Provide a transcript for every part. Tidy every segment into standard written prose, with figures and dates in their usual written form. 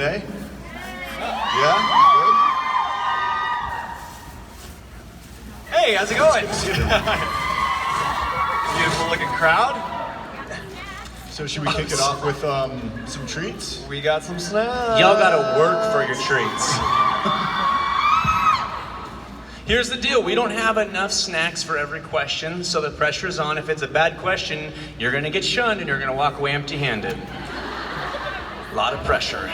today? Yeah? Good? Hey, how's it going? Beautiful looking crowd. So should we kick it off with some treats? We got some snacks. Y'all gotta work for your treats. Here's the deal, we don't have enough snacks for every question, so the pressure's on. If it's a bad question, you're gonna get shunned and you're gonna walk away empty-handed. A lot of pressure.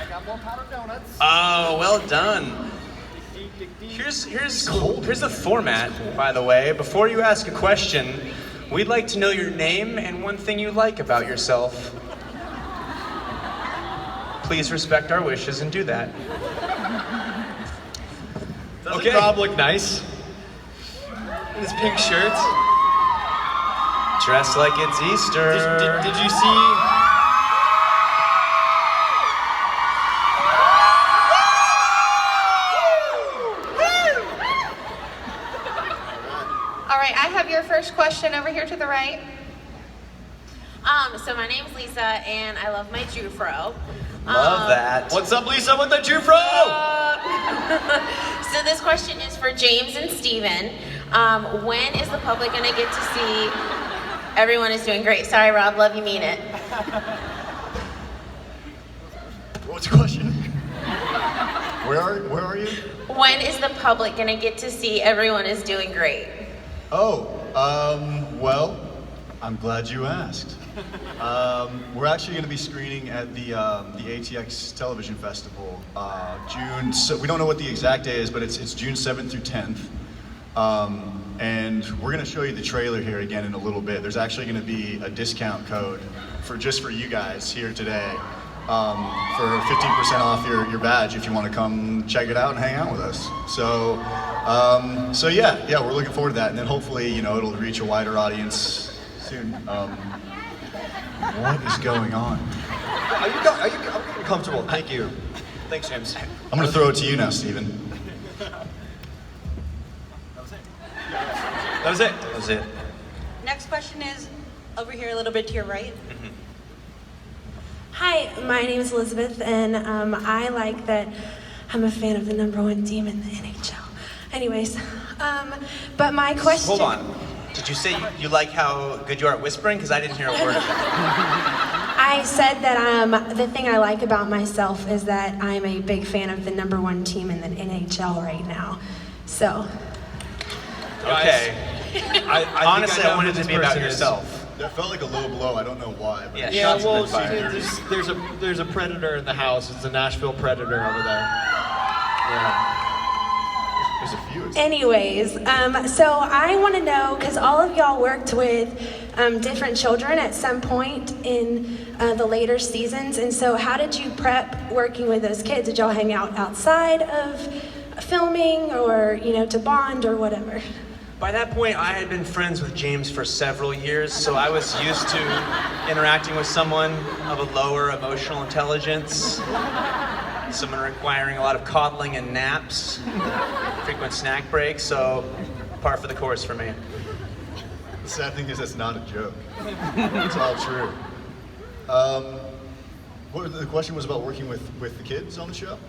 got more powdered donuts. Oh, well done. Here's the format, by the way. Before you ask a question, we'd like to know your name and one thing you like about yourself. Please respect our wishes and do that. Doesn't Rob look nice? In his pink shirt. Dressed like it's Easter. Did you see? All right, I have your first question over here to the right. So my name's Lisa, and I love my Jufro. Love that. What's up, Lisa, with the Jufro? So this question is for James and Steven. When is the public gonna get to see everyone is doing great? Sorry, Rob, love you, mean it. What's the question? Where are you? When is the public gonna get to see everyone is doing great? Oh, well, I'm glad you asked. We're actually going to be screening at the ATX Television Festival, June. So we don't know what the exact day is, but it's June 7th through 10th. And we're going to show you the trailer here again in a little bit. There's actually going to be a discount code just for you guys here today, for 15% off your badge if you want to come check it out and hang out with us. So yeah, we're looking forward to that, and then hopefully, it'll reach a wider audience soon. What is going on? Are you comfortable? Thank you. Thanks, James. I'm gonna throw it to you now, Steven. That was it. That was it. Next question is over here a little bit to your right. Hi, my name is Elizabeth, and I like that I'm a fan of the #1 team in the NHL. Anyways, but my question... Hold on. Did you say you like how good you are at whispering? Because I didn't hear a word of it. I said that the thing I like about myself is that I'm a big fan of the #1 team in the NHL right now. So... Okay. Honestly, I wanted it to be about yourself. That felt like a low blow. I don't know why. But Yeah, shots well, have been fired. there's a predator in the house. It's a Nashville Predator over there. Yeah. There's a few. Anyways, so I want to know, because all of y'all worked with different children at some point in the later seasons, and so how did you prep working with those kids? Did y'all hang out outside of filming, or to bond or whatever? By that point, I had been friends with James for several years, so I was used to interacting with someone of a lower emotional intelligence, someone requiring a lot of coddling and naps, frequent snack breaks, so par for the course for me. The sad thing is that's not a joke. It's all true. The question was about working with the kids on the show.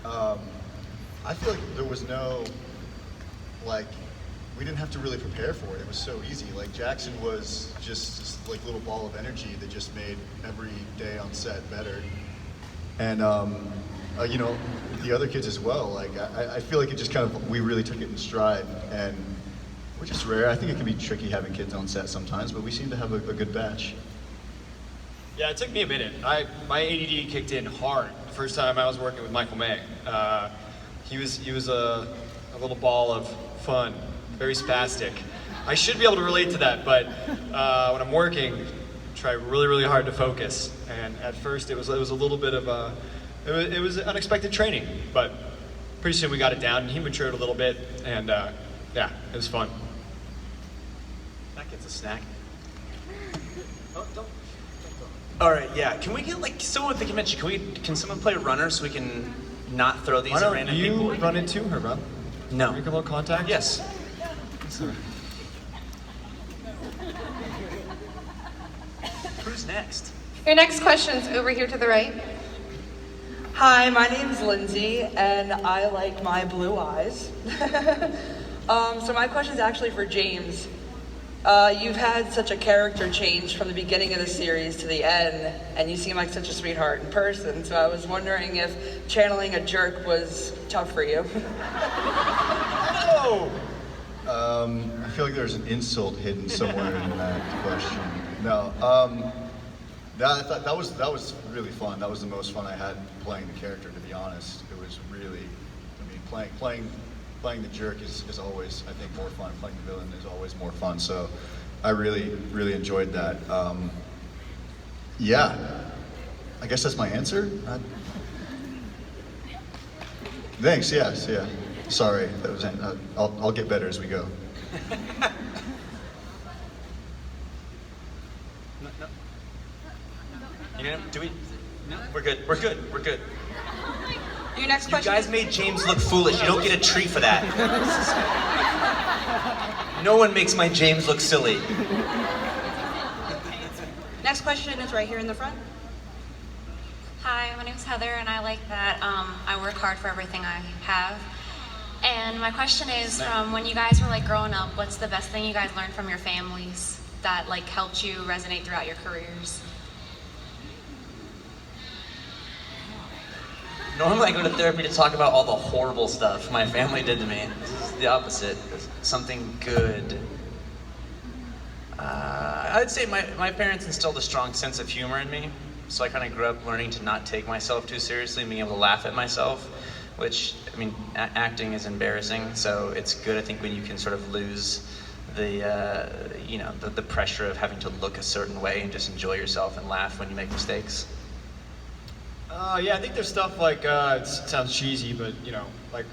I feel like there was no, we didn't have to really prepare for it. It was so easy. Jackson was just this little ball of energy that just made every day on set better. And the other kids as well. I feel like it just we really took it in stride, and which is rare. I think it can be tricky having kids on set sometimes, but we seem to have a good batch. Yeah, it took me a minute. My ADD kicked in hard the first time I was working with Michael May. He was a little ball of fun, very spastic. I should be able to relate to that, but when I'm working, I try really, really hard to focus. And at first, it was a little bit of it was unexpected training, but pretty soon we got it down, and he matured a little bit, and yeah, it was fun. That gets a snack. All right, yeah. Can we get someone at the convention? Can someone play runner so we can not throw these Why at don't random you people? run into her, Rob? No. Make a little contact? Yes. Who's next? Your next question's over here to the right. Hi, my name's Lindsay, and I like my blue eyes. So my question is actually for James. You've had such a character change from the beginning of the series to the end, and you seem like such a sweetheart in person. So I was wondering if channeling a jerk was tough for you. Oh! I feel like there's an insult hidden somewhere in that question. No, I thought that was really fun. That was the most fun I had playing the character. To be honest, it was really. I mean, playing the jerk is always, I think, more fun. Playing the villain is always more fun. So, I really enjoyed that. Yeah, I guess that's my answer. Thanks. Yes. Yeah. Sorry, that was. I'll get better as we go. No. You know, do we? No. We're good. Your next You question. guys made James look foolish. You don't get a treat for that. No one makes my James look silly. Next question is right here in the front. Hi, my name's Heather, and I like that I work hard for everything I have. And my question is, from when you guys were like growing up, what's the best thing you guys learned from your families that like helped you resonate throughout your careers? Normally I go to therapy to talk about all the horrible stuff my family did to me. This is the opposite. Something good. I'd say my parents instilled a strong sense of humor in me. So I kind of grew up learning to not take myself too seriously and being able to laugh at myself, which, I mean, acting is embarrassing. So it's good, I think, when you can sort of lose the pressure of having to look a certain way and just enjoy yourself and laugh when you make mistakes. Yeah, I think there's stuff like, it sounds cheesy, but, like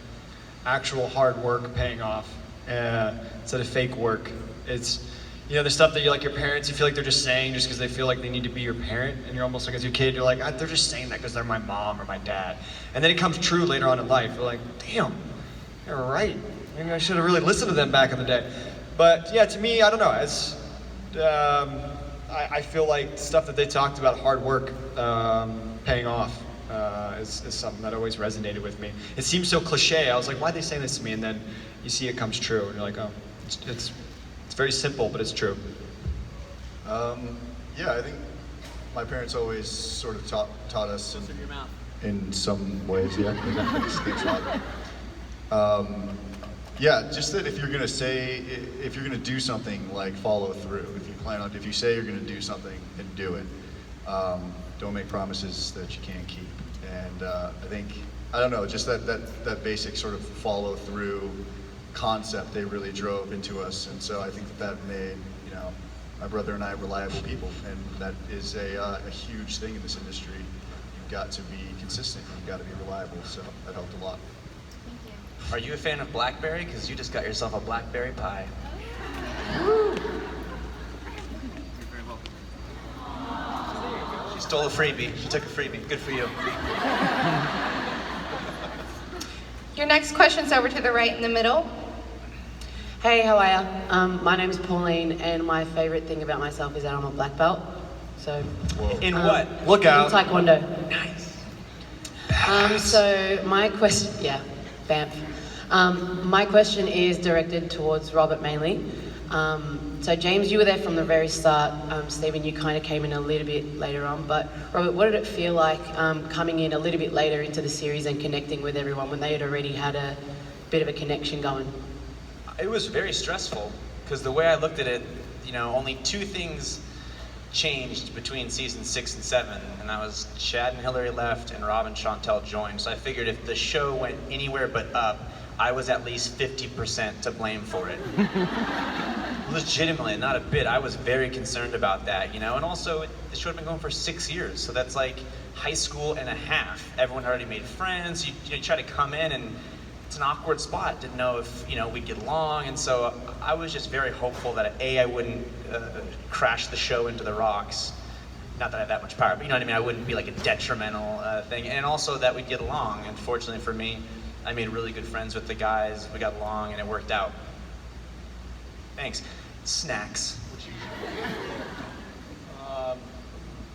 actual hard work paying off instead of fake work. It's, there's stuff that your parents, you feel like they're just saying just because they feel like they need to be your parent, and you're almost like, as your kid, you're like, they're just saying that because they're my mom or my dad. And then it comes true later on in life. You're like, damn, you're right. Maybe I should have really listened to them back in the day. But yeah, to me, I don't know. I feel like stuff that they talked about, hard work, paying off, is something that always resonated with me. It seems so cliche. I was like, why'd they say this to me? And then you see it comes true, and you're like, oh, it's very simple, but it's true. Yeah, I think my parents always sort of taught us in some ways. Yeah, thanks, Father. Yeah, just that if you're gonna do something, like follow through. If you say you're gonna do something, then do it. Don't make promises that you can't keep. And I don't know, just that basic sort of follow through concept they really drove into us. And so I think that made, my brother and I reliable people. And that is a huge thing in this industry. You've got to be consistent. You've got to be reliable. So that helped a lot. Are you a fan of Blackberry? Because you just got yourself a Blackberry pie. She stole a freebie. She took a freebie. Good for you. Your next question's over to the right in the middle. Hey, how are ya? My name's Pauline, and my favorite thing about myself is that I'm a black belt. So. In what? Look out. In Taekwondo. Nice. So my question, yeah, Banff. My question is directed towards Robert mainly. So James, you were there from the very start. Stephen, you kind of came in a little bit later on. But Robert, what did it feel like coming in a little bit later into the series and connecting with everyone when they had already had a bit of a connection going? It was very stressful because the way I looked at it, only two things changed between season 6 and 7, and that was Chad and Hillary left and Rob and Chantel joined. So I figured if the show went anywhere but up, I was at least 50% to blame for it. Legitimately, not a bit. I was very concerned about that, And also, the show had been going for 6 years, so that's like high school and a half. Everyone had already made friends. You try to come in, and it's an awkward spot. Didn't know if, we'd get along, and so I was just very hopeful that I wouldn't crash the show into the rocks. Not that I have that much power, but you know what I mean? I wouldn't be like a detrimental thing, and also that we'd get along. And fortunately for me, I made really good friends with the guys. We got along, and it worked out. Thanks. Snacks.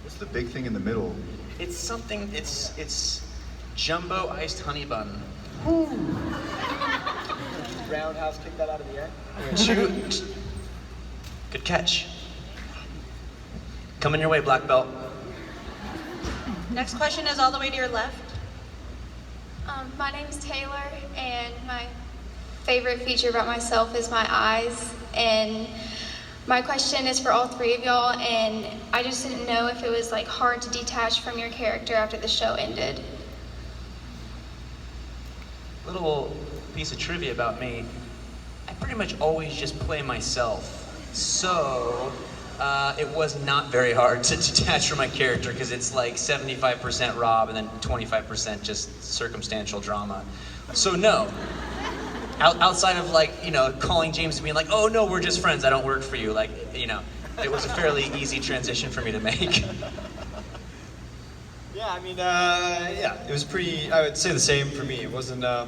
What's the big thing in the middle? It's something. It's Jumbo iced honey bun. Roundhouse kick that out of the air. Good catch. Coming your way, black belt. Next question is all the way to your left. My name's Taylor, and my favorite feature about myself is my eyes. And my question is for all three of y'all, and I just didn't know if it was like hard to detach from your character after the show ended. Little piece of trivia about me. I pretty much always just play myself. So, it was not very hard to detach from my character because it's like 75% Rob and then 25% just circumstantial drama. So no, outside of like, you know, calling James and being like, oh no, we're just friends, I don't work for you. Like, you know, it was a fairly easy transition for me to make. Yeah, I mean, yeah, it was pretty, I would say the same for me. It wasn't, I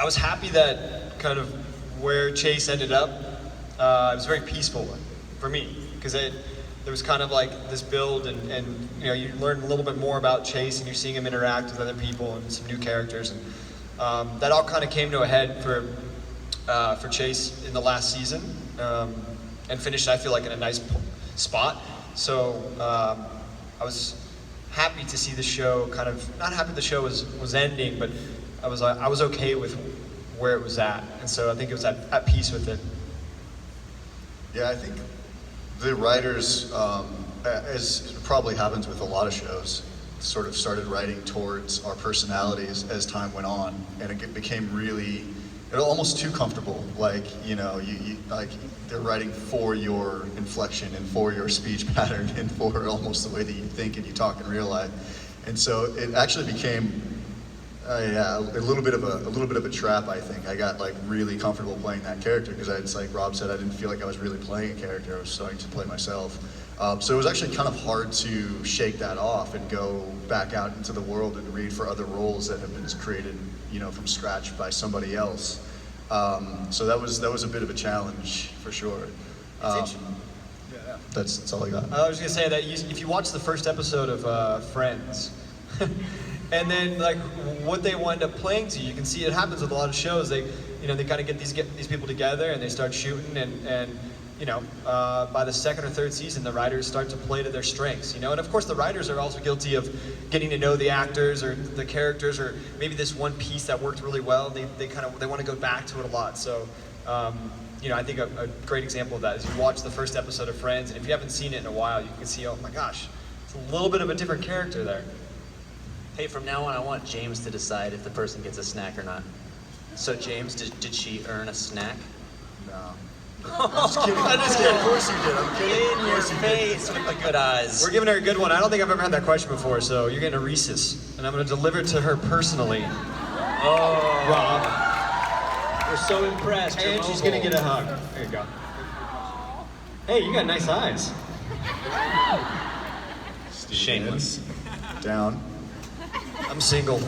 was happy that kind of where Chase ended up, it was very peaceful for me, because there was kind of like this build and you know, you learn a little bit more about Chase and you're seeing him interact with other people and some new characters, and that all kind of came to a head for Chase in the last season, and finished, I feel like, in a nice spot. So I was happy to see the show kind of, not happy the show was ending, but I was okay with where it was at, and so I think it was at peace with it. Yeah, I think the writers, as it probably happens with a lot of shows, sort of started writing towards our personalities as time went on, and it became really, almost too comfortable. Like, you know, you like they're writing for your inflection and for your speech pattern and for almost the way that you think and you talk in real life, and so it actually became. Yeah, a little bit of a trap. I think I got like really comfortable playing that character because it's like Rob said, I didn't feel like I was really playing a character. I was starting to play myself. So it was actually kind of hard to shake that off and go back out into the world and read for other roles that have been created, you know, from scratch by somebody else. So that was a bit of a challenge for sure. That's all I got. I was gonna say that if you watch the first episode of Friends. And then, like, what they wind up playing to, you can see it happens with a lot of shows. They kind of get these people together and they start shooting, and you know, by the second or third season, the writers start to play to their strengths. You know, and of course, the writers are also guilty of getting to know the actors or the characters, or maybe this one piece that worked really well. They want to go back to it a lot. So, you know, I think a great example of that is you watch the first episode of Friends, and if you haven't seen it in a while, you can see, oh my gosh, it's a little bit of a different character there. Hey, from now on, I want James to decide if the person gets a snack or not. So, James, did she earn a snack? No. I'm just kidding. Of course you did. I'm kidding. In your face with the good eyes. We're giving her a good one. I don't think I've ever had that question before, so you're getting a Reese's, and I'm going to deliver it to her personally. Oh, Rob. We're so impressed. And she's going to get a hug. There you go. Hey, you got nice eyes. Shameless. Down. I'm single.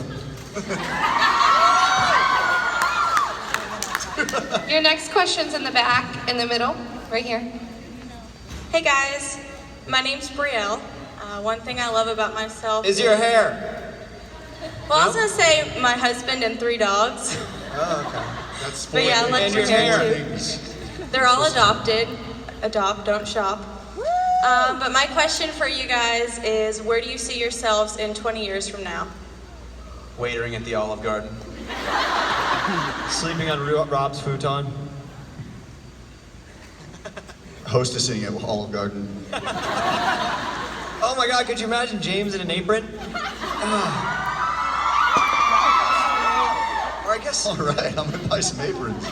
Your next question's in the back, in the middle, right here. Hey guys, my name's Brielle. One thing I love about myself Is your hair? Well, I was gonna say my husband and 3 dogs. Oh, okay. That's But yeah, I like And your your hair hair. too. They're all adopted. Adopt, don't shop. But my question for you guys is, where do you see yourselves in 20 years from now? Waitering at the Olive Garden. Sleeping on Rob's futon. Hostessing at Olive Garden. Oh my God, could you imagine James in an apron? Or I guess, All right, I'm gonna buy some aprons.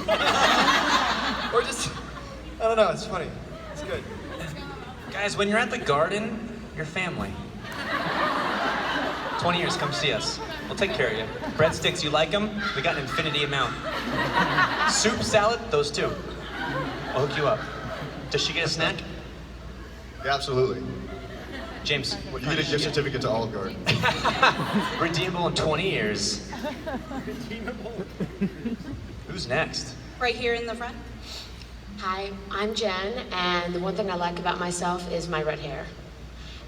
or just, I don't know, it's funny. It's good. Guys, when you're at the garden, you're family. 20 years, come see us. We'll take care of you. Breadsticks, you like them? We got an infinity amount. Soup, salad, those two. I'll hook you up. Does she get a snack? Yeah, absolutely. James, You get a gift certificate to Olive Garden. redeemable in 20 years. Who's next? Right here in the front. Hi, I'm Jen, and the one thing I like about myself is my red hair.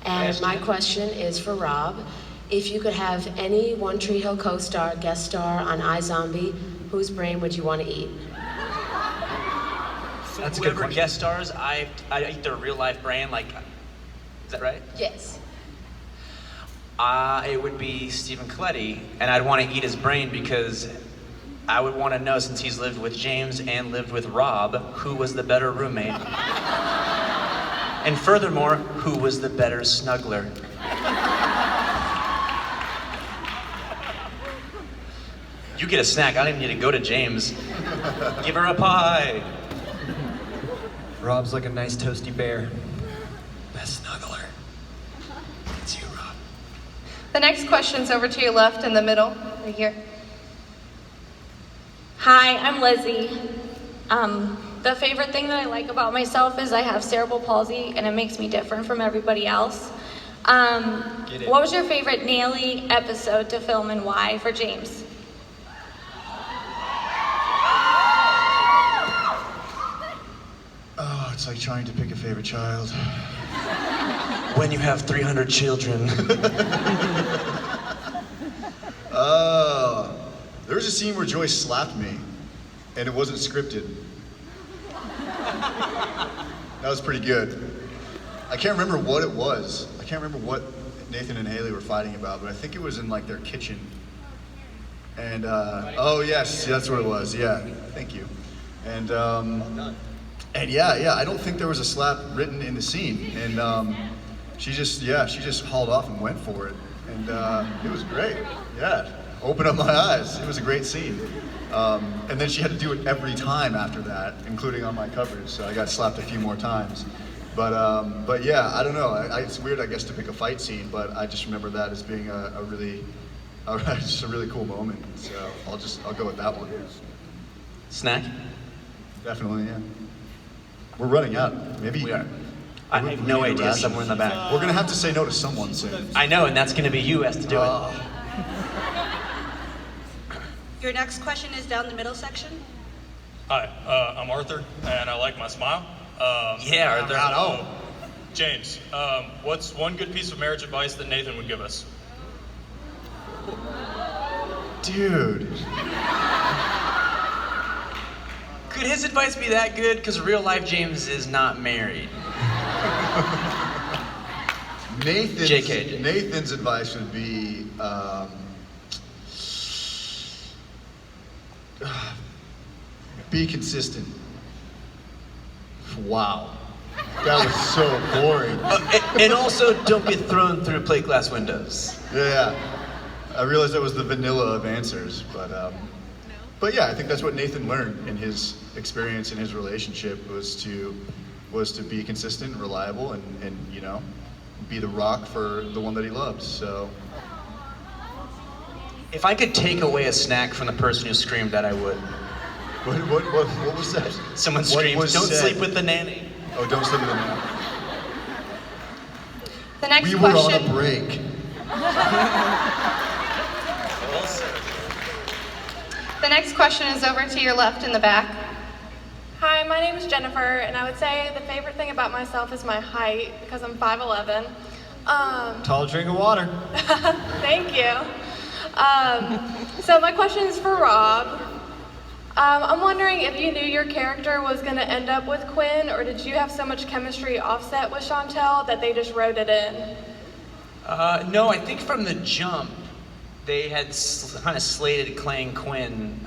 And Yes, my Jen. question is for Rob. if you could have any One Tree Hill co-star guest star on iZombie, whose brain would you want to eat? That's a good question. Guest stars, I eat their real life brain. Like, is that right? Yes. It would be Stephen Colletti, and I'd want to eat his brain because I would want to know, since he's lived with James and lived with Rob, who was the better roommate. And furthermore, who was the better snuggler. You get a snack, I don't even need to go to James. Give her a pie. Rob's like a nice toasty bear. Best snuggler. It's you, Rob. The next question's over to your left in the middle, right here. Hi, I'm Lizzie. The favorite thing that I like about myself is I have cerebral palsy and it makes me different from everybody else. What was your favorite Naily episode to film and why for James? Oh, it's like trying to pick a favorite child. When you have 300 children. There was a scene where Joyce slapped me, and it wasn't scripted. That was pretty good. I can't remember what it was. I can't remember what Nathan and Haley were fighting about, but I think it was in like their kitchen. And oh yes, that's what it was. Yeah, thank you. And yeah, I don't think there was a slap written in the scene. And she just hauled off and went for it. And it was great. Yeah, opened up my eyes. It was a great scene. And then she had to do it every time after that, including on my coverage. So I got slapped a few more times. But yeah, I don't know. It's weird, I guess, to pick a fight scene, but I just remember that as being just a really cool moment. So I'll go with that one. Snack? Definitely, yeah. We're running out. Maybe we are. I have no idea. Somewhere in the back. We're gonna have to say no to someone soon. I know, and that's gonna be you who has to do it. Your next question is down the middle section. Hi, I'm Arthur, and I like my smile. Yeah, Arthur. James, what's one good piece of marriage advice that Nathan would give us? Dude. Could his advice be that good? Because real life James is not married. Nathan's advice would be be consistent. Wow. That was so boring. And also, don't get thrown through plate glass windows. Yeah. I realized that was the vanilla of answers, but yeah, I think that's what Nathan learned in his experience in his relationship was to be consistent, reliable, and you know, be the rock for the one that he loves. So, if I could take away a snack from the person who screamed that, I would. What was that? Someone screamed, "Don't sleep with the nanny." Oh, don't sleep with the nanny. The next we were question. on a break. The next question is over to your left in the back. Hi, my name is Jennifer, and I would say the favorite thing about myself is my height because I'm 5'11". Tall drink of water. Thank you. So my question is for Rob. I'm wondering if you knew your character was going to end up with Quinn, or did you have so much chemistry offset with Chantel that they just wrote it in? No, I think from the jump, they had kind of slated Clay and Quinn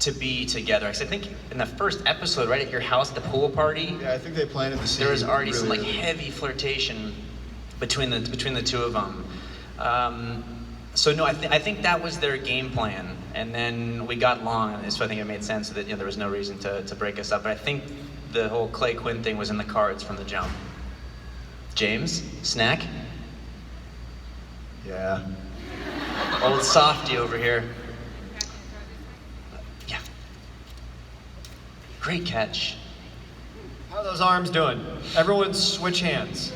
to be together. Because I think in the first episode, right at your house at the pool party, yeah, I think they planted the scene. There was already some like really heavy flirtation between the two of them. So no, I think that was their game plan, and then we got along, and so I think it made sense that there was no reason to break us up. But I think the whole Clay Quinn thing was in the cards from the jump. James, snack? Yeah. Old softy over here. Yeah. Great catch. How are those arms doing? Everyone switch hands.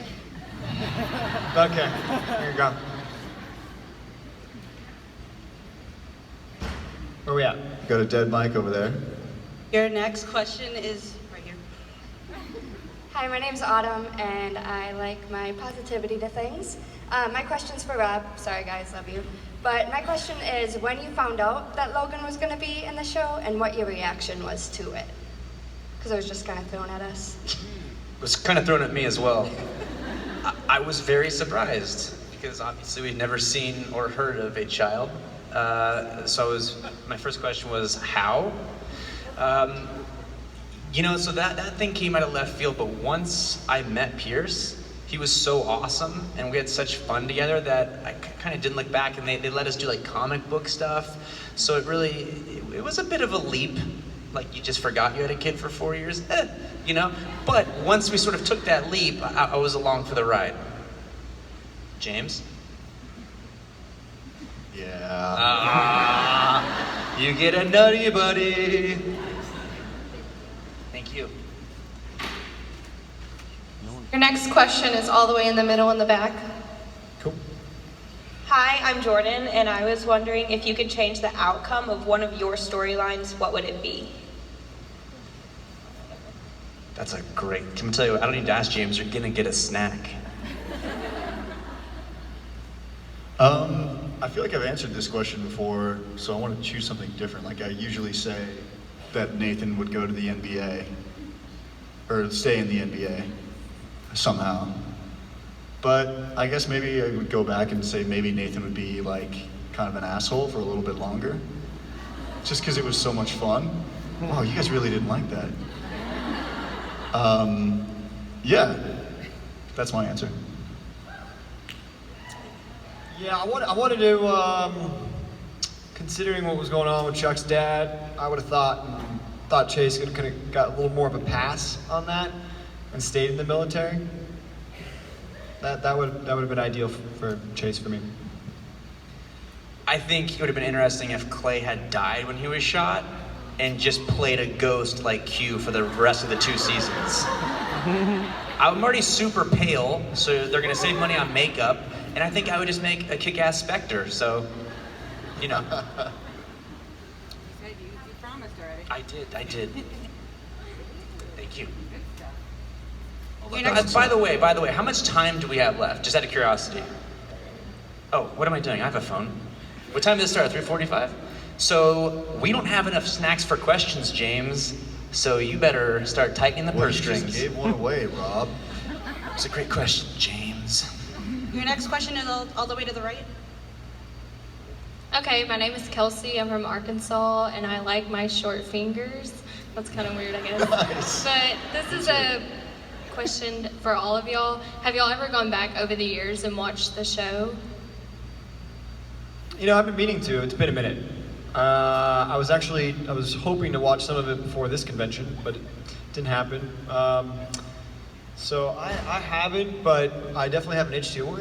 Okay, here you go. Where we at? Got a dead mic over there. Your next question is right here. Hi, my name's Autumn, and I like my positivity to things. My question's for Rob. Sorry, guys, love you. But my question is when you found out that Logan was going to be in the show and what your reaction was to it. Because it was just kind of thrown at us. It was kind of thrown at me as well. I was very surprised because obviously we'd never seen or heard of a child. My first question was how? So that thing came out of left field, but once I met Pierce, he was so awesome and we had such fun together that I kind of didn't look back, and they let us do like comic book stuff. So it was a bit of a leap. Like you just forgot you had a kid for 4 years, But once we sort of took that leap, I was along for the ride. James? Yeah. You get a nutty buddy. Thank you. Your next question is all the way in the middle in the back. Hi, I'm Jordan, and I was wondering if you could change the outcome of one of your storylines, what would it be? That's a great. Let me tell you, I don't need to ask James. You're gonna get a snack. I feel like I've answered this question before, so I want to choose something different. Like I usually say that Nathan would go to the NBA or stay in the NBA somehow. But I guess maybe I would go back and say maybe Nathan would be like kind of an asshole for a little bit longer. Just because it was so much fun. Oh, you guys really didn't like that. Yeah, that's my answer. Yeah, I wanted to, considering what was going on with Chuck's dad, I would have thought Chase could have got a little more of a pass on that and stayed in the military. That would have been ideal for Chase for me. I think it would have been interesting if Clay had died when he was shot and just played a ghost like Q for the rest of the 2 seasons. I'm already super pale, so they're gonna save money on makeup, and I think I would just make a kick-ass Spectre, so, You promised already. I did. Thank you. Your next- By the way, how much time do we have left? Just out of curiosity. Oh, what am I doing? I have a phone. What time does it start? 3:45? So we don't have enough snacks for questions, James. So you better start tightening the purse strings. You just gave one away, Rob. It's a great question, James. Your next question is all the way to the right. Okay, my name is Kelsey. I'm from Arkansas, and I like my short fingers. That's kind of weird, I guess. Nice. But this is a question for all of y'all. Have y'all ever gone back over the years and watched the show? I've been meaning to. It's been a minute. I was hoping to watch some of it before this convention, but it didn't happen. So I haven't, but I definitely have an itch to.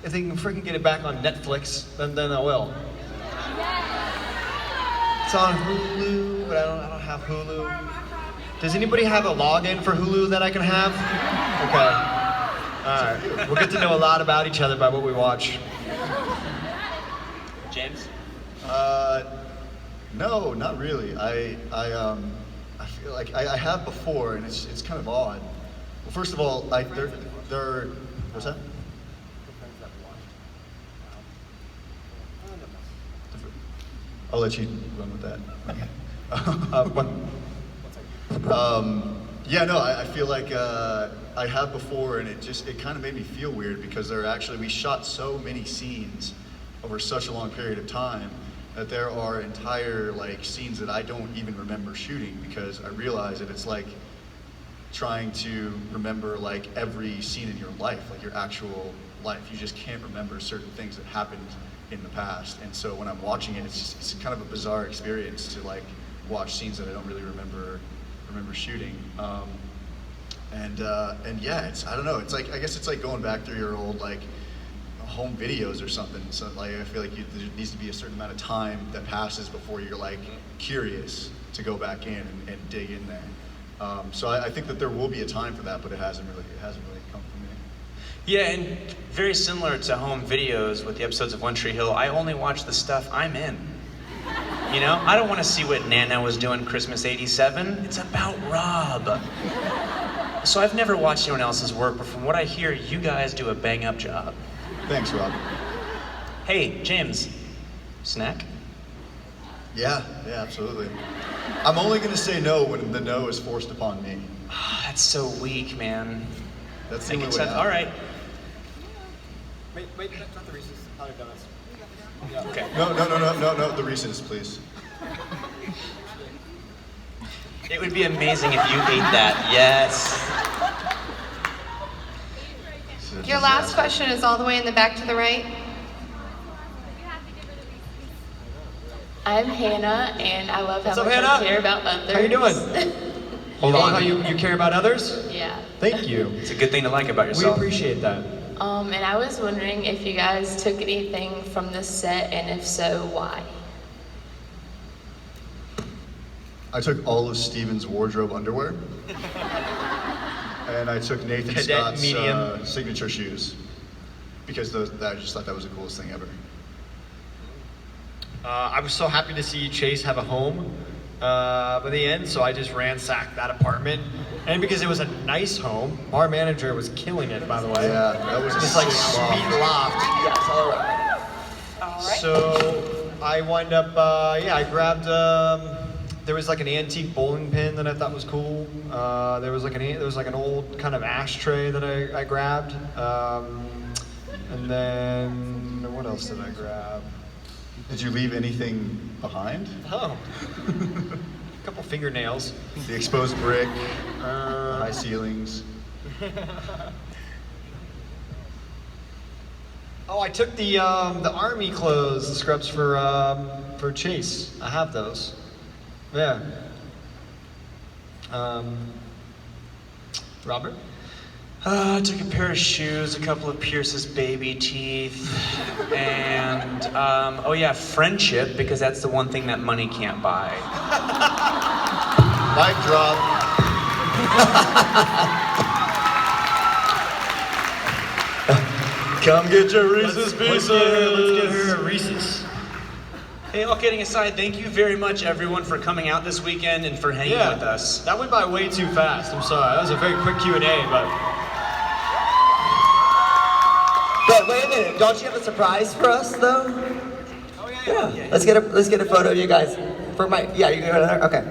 If they can freaking get it back on Netflix, then I will. It's on Hulu, but I don't have Hulu. Does anybody have a login for Hulu that I can have? Okay. All right. We'll get to know a lot about each other by what we watch. James? No, not really. I feel like I have before, and it's kind of odd. Well, first of all, they're what's that? I'll let you run with that. I feel like I have before, and it kind of made me feel weird because we shot so many scenes over such a long period of time that there are entire scenes that I don't even remember shooting because I realize that it's like trying to remember every scene in your life, your actual life. You just can't remember certain things that happened in the past, and so when I'm watching it, it's kind of a bizarre experience to watch scenes that I don't really remember shooting. And yeah, I don't know. It's I guess it's going back through your old home videos or something. So I feel like there needs to be a certain amount of time that passes before you're curious to go back in and dig in there. So I think that there will be a time for that, but it hasn't really come from me. Yeah, and very similar to home videos with the episodes of One Tree Hill, I only watch the stuff I'm in. I don't want to see what Nana was doing Christmas '87. It's about Rob. So I've never watched anyone else's work, but from what I hear, you guys do a bang-up job. Thanks, Rob. Hey, James. Snack? Yeah, absolutely. I'm only gonna say no when the no is forced upon me. That's so weak, man. That's the Making only way sense. out. All right. Wait, not the Reese's. Honey Donuts. Okay. No, the Reese's, please. It would be amazing if you ate that. Yes. Your last question is all the way in the back to the right. I'm Hannah, and I love What's how up, much I Hannah? care about others. How you doing? Hold You love on. how you care about others? Yeah. Thank you. It's a good thing to like about We yourself. appreciate that. And I was wondering if you guys took anything from this set, and if so, why? I took all of Steven's wardrobe underwear. And I took Nathan Cadet Scott's medium. signature shoes. Because I just thought that was the coolest thing ever. I was so happy to see Chase have a home by the end, so I just ransacked that apartment. And because it was a nice home, bar manager was killing it, by the way. Yeah, that was a just like sick sweet loft. Yes, all right. So I wind up, I grabbed. There was like an antique bowling pin that I thought was cool. There was like an old kind of ashtray that I grabbed. And then what else did I grab? Did you leave anything behind? Oh, a couple fingernails. The exposed brick, the high ceilings. Oh, I took the army clothes, the scrubs for Chase. I have those. Yeah. Robert? I took a pair of shoes, a couple of Pierce's baby teeth, and friendship, because that's the one thing that money can't buy. Mic drop. Come get your Reese's Pieces. Let's get her a Reese's. Hey, all kidding aside, thank you very much, everyone, for coming out this weekend and for hanging with us. That went by way too fast. I'm sorry. That was a very quick Q&A, but Wait a minute, don't you have a surprise for us though? Oh yeah. Let's get a photo of you guys. You can go there. Okay.